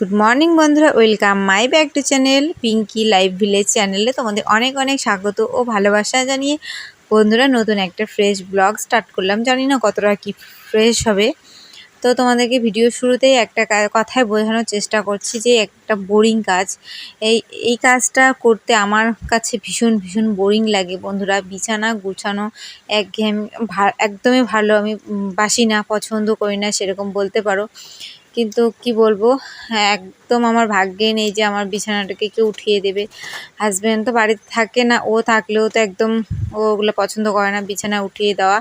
Good morning বন্ধুরা, welcome my back to channel Pinki live village চ্যানেলে তোমাদের অনেক অনেক স্বাগত ও ভালোবাসা জানিয়ে বন্ধুরা নতুন একটা ফ্রেশ ব্লগ স্টার্ট করলাম। জানি না কতটা কি ফ্রেশ হবে। তো তোমাদেরকে ভিডিও শুরুতেই একটা কথায় বোঝানোর চেষ্টা করছি যে একটা বোরিং কাজ, এই কাজটা করতে আমার কাছে ভীষণ ভীষণ বোরিং লাগে বন্ধুরা। বিছানা গুছানো একঘেয়েমি একদমই ভালো আমি বাসি না, পছন্দ করি না সেরকম বলতে পারো। কিন্তু কি বলবো, হ্যাঁ, একদম আমার ভাগ্যে নেই যে আমার বিছানাটাকে কেউ উঠিয়ে দেবে। হাজব্যান্ড তো বাড়িতে থাকে না, ও থাকলেও তো একদম ওগুলো পছন্দ করে না বিছানা উঠিয়ে দেওয়া।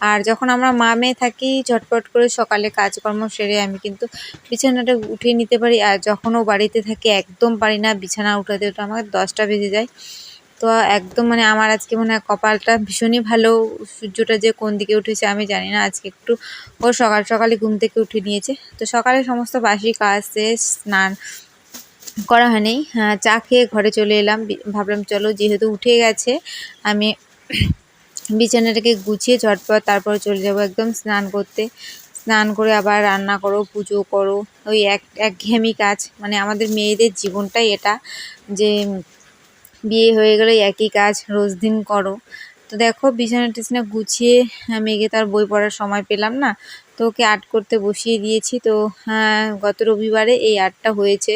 আর যখন আমরা মা মেয়ে থাকি ঝটপট করে সকালে কাজকর্ম সেরে আমি কিন্তু বিছানাটা উঠিয়ে নিতে পারি। আর যখন ও বাড়িতে থাকে একদম পারি না বিছানা উঠাতে, ওটা আমার 10টা বেজে যায়। তো একদম আমার আজকে মনে হয় কপালটা ভীষণই ভালো। সূর্যটা যে কোন দিকে উঠেছে আমি জানি না। আজকে একটু ও সকাল সকালে ঘুম থেকে উঠে নিয়েছে। তো সকালে সমস্ত বাসি কাজ শেষ, স্নান করা হয়নি। চা খেয়ে ঘরে চলে এলাম। ভাবলাম চলো যেহেতু উঠে গেছে, আমি বিছানাটাকে গুছিয়ে ঝটপট তারপর চলে যাব একদম স্নান করতে। স্নান করে আবার রান্না করো, পুজো করো, ওই একঘেয়েমি কাজ। আমাদের মেয়েদের জীবনটাই এটা, যে বিয়ে হয়ে গেলে একই কাজ রোজ দিন করো। তো দেখো বিছানা টিছানা গুছিয়ে মেয়েকে তার বই পড়ার সময় পেলাম না, তো ওকে আর্ট করতে বসিয়ে দিয়েছি। তো গত রবিবারে এই আর্টটা হয়েছে,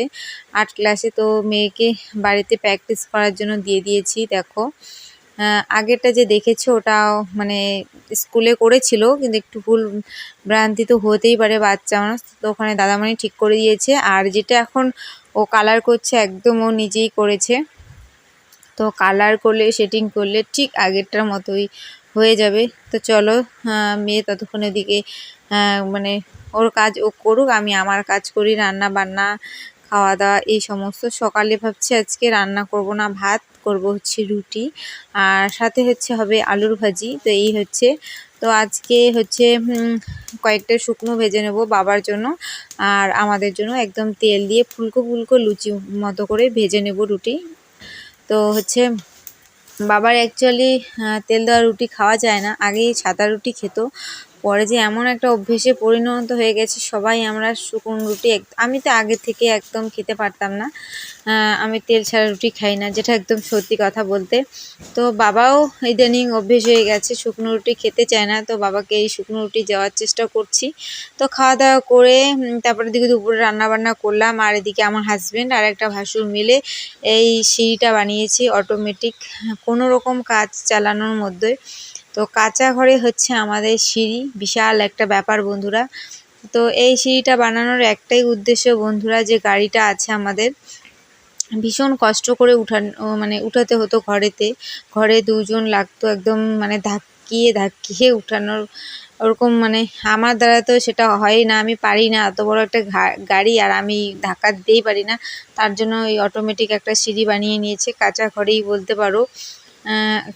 আর্ট ক্লাসে। তো মেয়েকে বাড়িতে প্র্যাকটিস করার জন্য দিয়ে দিয়েছি। দেখো আগেরটা যে দেখেছো ওটাও স্কুলে করেছিল, কিন্তু একটু ভুল ভ্রান্তি তো হতেই পারে, বাচ্চা মানুষ। তো ওখানে দাদামণি ঠিক করে দিয়েছে। আর যেটা এখন ও কালার করছে একদম ও নিজেই করেছে। তো কালার করলে সেটিং করলে ঠিক আগেরটার মতোই হয়ে যাবে। তো চলো মেয়ে ততক্ষণ এদিকে ওর কাজ ও করুক, আমি আমার কাজ করি, রান্না বান্না খাওয়া দাওয়া এই সমস্ত। সকালে ভাবছি আজকে রান্না করব না, ভাত করব, হচ্ছে রুটি, আর সাথে হবে আলুর ভাজি। তো এই হচ্ছে, তো আজকে কয়েকটা শুকনো ভেজে নেব বাবার জন্য আর আমাদের জন্য। একদম তেল দিয়ে ফুলকো ফুলকো লুচি মতো করে ভেজে নেব রুটি। তো বাবার অ্যাকচুয়ালি তেল দেওয়া রুটি খাওয়া যায় না। আগেই সাদা রুটি খেত, পরে যে এমন একটা অভ্যেসে পরিণত হয়ে গেছে সবাই আমরা শুকনো রুটি। আমি তো আগে থেকে একদম খেতে পারতাম না, আমি তেল ছাড়া রুটি খাই না, যেটা একদম সত্যি কথা বলতে। তো বাবাও ইদানিং অভ্যেস হয়ে গেছে, শুকনো রুটি খেতে চায় না। তো বাবাকে এই শুকনো রুটি দেওয়ার চেষ্টা করছি। তো খাওয়া দাওয়া করে তারপরে দিকে দুপুরে রান্না বান্না করলাম। আর এদিকে আমার হাজব্যান্ড আর একটা ভাসুর মিলে এই সিঁড়িটা বানিয়েছি অটোমেটিক, কোনো রকম কাজ চালানোর মধ্যে। তো কাঁচা ঘরে আমাদের সিঁড়ি, বিশাল একটা ব্যাপার বন্ধুরা। তো এই সিঁড়িটা বানানোর একটাই উদ্দেশ্য বন্ধুরা, যে গাড়িটা আছে আমাদের ভীষণ কষ্ট করে উঠাতে হতো। ঘরে দুজন লাগতো, একদম ধাক্কিয়ে ধাক্কিয়ে উঠানোর ওরকম। আমার দ্বারা তো সেটা হয় না, আমি পারি না, এত বড় একটা গাড়ি আর আমি ধাক্কা দিতেই পারি না। তার জন্য এই অটোমেটিক একটা সিঁড়ি বানিয়ে নিয়েছে, কাঁচা ঘরেই বলতে পারো।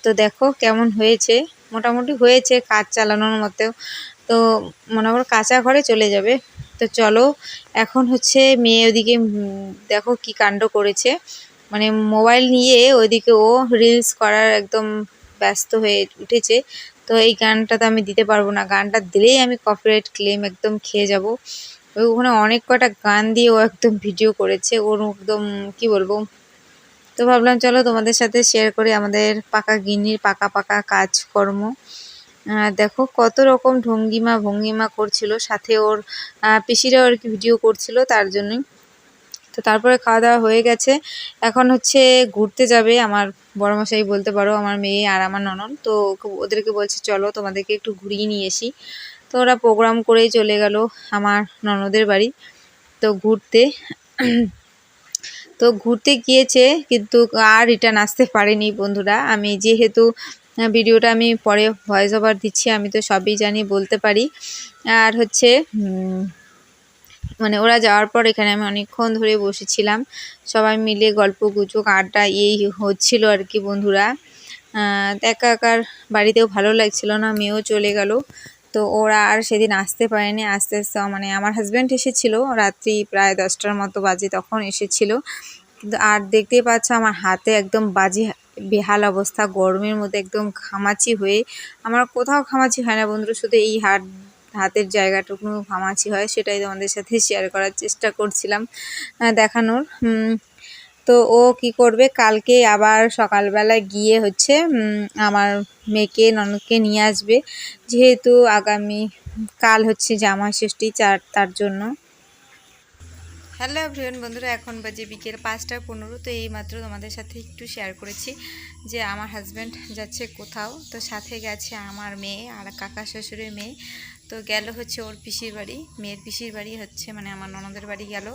তো দেখো কেমন হয়েছে, মোটামুটি হয়েছে কাজ চালানোর মতো। তো মনে করো কাঁচা ঘরে চলে যাবে। তো চলো এখন মেয়ে ওদিকে দেখো কি কাণ্ড করেছে, মোবাইল নিয়ে ওইদিকে ও রিলস করার একদম ব্যস্ত হয়ে উঠেছে। তো এই গানটা তো আমি দিতে পারবো না, গানটা দিলেই আমি কপিরাইট ক্লেম একদম খেয়ে যাব। ওখানে অনেক কটা গান দিয়ে ও একদম ভিডিও করেছে, ওর একদম কি বলবো। তো ভাবলাম চলো তোমাদের সাথে শেয়ার করি আমাদের পাকা গিন্নির পাকা পাকা কাজকর্ম। দেখো কত রকম ভঙ্গিমা করছিল, সাথে ওর পিসিরাও আর কি ভিডিও করছিল তার জন্যই। তো তারপরে খাওয়া দাওয়া হয়ে গেছে, এখন ঘুরতে যাবে আমার বড়মশাই বলতে পারো, আমার মেয়ে আর আমার ননদ। তো ওদেরকে বলছে চলো তোমাদেরকে একটু ঘুরিয়ে নিয়ে আসি। তো ওরা প্রোগ্রাম করেই চলে গেল আমার ননদের বাড়ি তো ঘুরতে। তো ঘুরতে গিয়েছে কিন্তু আর রিটার্ন আসতে পারেনি বন্ধুরা। আমি যেহেতু ভিডিওটা আমি পরে ভয়েস ওভার দিচ্ছি, আমি তো সবই জানি বলতে পারি। আর ওরা যাওয়ার পর এখানে আমি অনেকক্ষণ ধরে বসেছিলাম, সবাই মিলে গল্প গুজব আড্ডা এই হচ্ছিল আর কি বন্ধুরা। একা একার বাড়িতেও ভালো লাগছিল না, মেয়েও চলে গেল। তো ওরা আর সেদিন আসতে পারেনি। আস্তে আস্তে আমার হাজব্যান্ড এসেছিল রাত্রি প্রায় 10টার মতো বাজে, তখন এসেছিল। কিন্তু আর দেখতেই পাচ্ছ আমার হাতে একদম বাজে বেহাল অবস্থা, গরমের মধ্যে একদম ঘামাচি হয়ে। আমার কোথাও ঘামাচি হয় না বন্ধুরা, শুধু এই হাত হাতের জায়গাটুকু ঘামাচি হয় সেটাই তোমাদের সাথে শেয়ার করার চেষ্টা করছিলাম দেখানোর। তো ও কি করবে, কালকে আবার সকালবেলা গিয়ে হচ্ছে আমার মেয়েকে ননদকে নিয়ে আসবে, যেহেতু আগামী কাল হচ্ছে জামাই ষষ্ঠী তার জন্য। হ্যালো এভরিওয়ান বন্ধুরা, এখন বাজে বিকেল 5টা 15। তো এইমাত্র তোমাদের সাথে একটু শেয়ার করেছি যে আমার হাজব্যান্ড যাচ্ছে কোথাও, তো সাথে গেছে আমার মেয়ে আর কাকা শ্বশুরের মেয়ে। তো গেল হচ্ছে ওর পিসির বাড়ি, মেয়ের পিসির বাড়ি হচ্ছে মানে আমার ননদের বাড়ি গেল।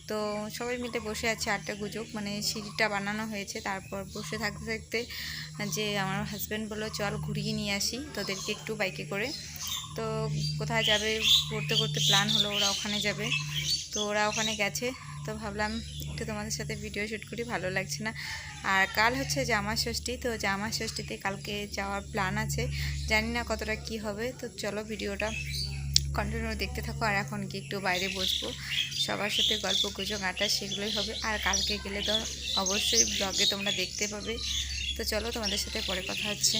তো সবাই মিলে বসে আছে আড্ডা গুজব, মানে সিঁড়িটা বানানো হয়েছে। তারপর বসে থাকতে থাকতে যে আমার হাজব্যান্ড বললো চল ঘুরিয়ে নিয়ে আসি তোদেরকে একটু বাইকে করে। তো কোথায় যাবে করতে করতে প্ল্যান হলো ওরা ওখানে যাবে। তো ওরা ওখানে গেছে, তো ভাবলাম একটু তোমাদের সাথে ভিডিও শ্যুট করি, ভালো লাগছে না। আর কাল হচ্ছে জামা ষষ্ঠী, তো জামা ষষ্ঠীতে কালকে যাওয়ার প্ল্যান আছে, জানি না কতটা কি হবে। তো চলো ভিডিওটা কন্টিনিউ দেখতে থাকো। আর এখন কি একটু বাইরে বসবো, সবার সাথে গল্প গুজব আড্ডা সেগুলোই হবে। আর কালকে গেলে তো অবশ্যই ব্লগে তোমরা দেখতে পাবে। তো চলো তোমাদের সাথে পরে কথা হচ্ছে।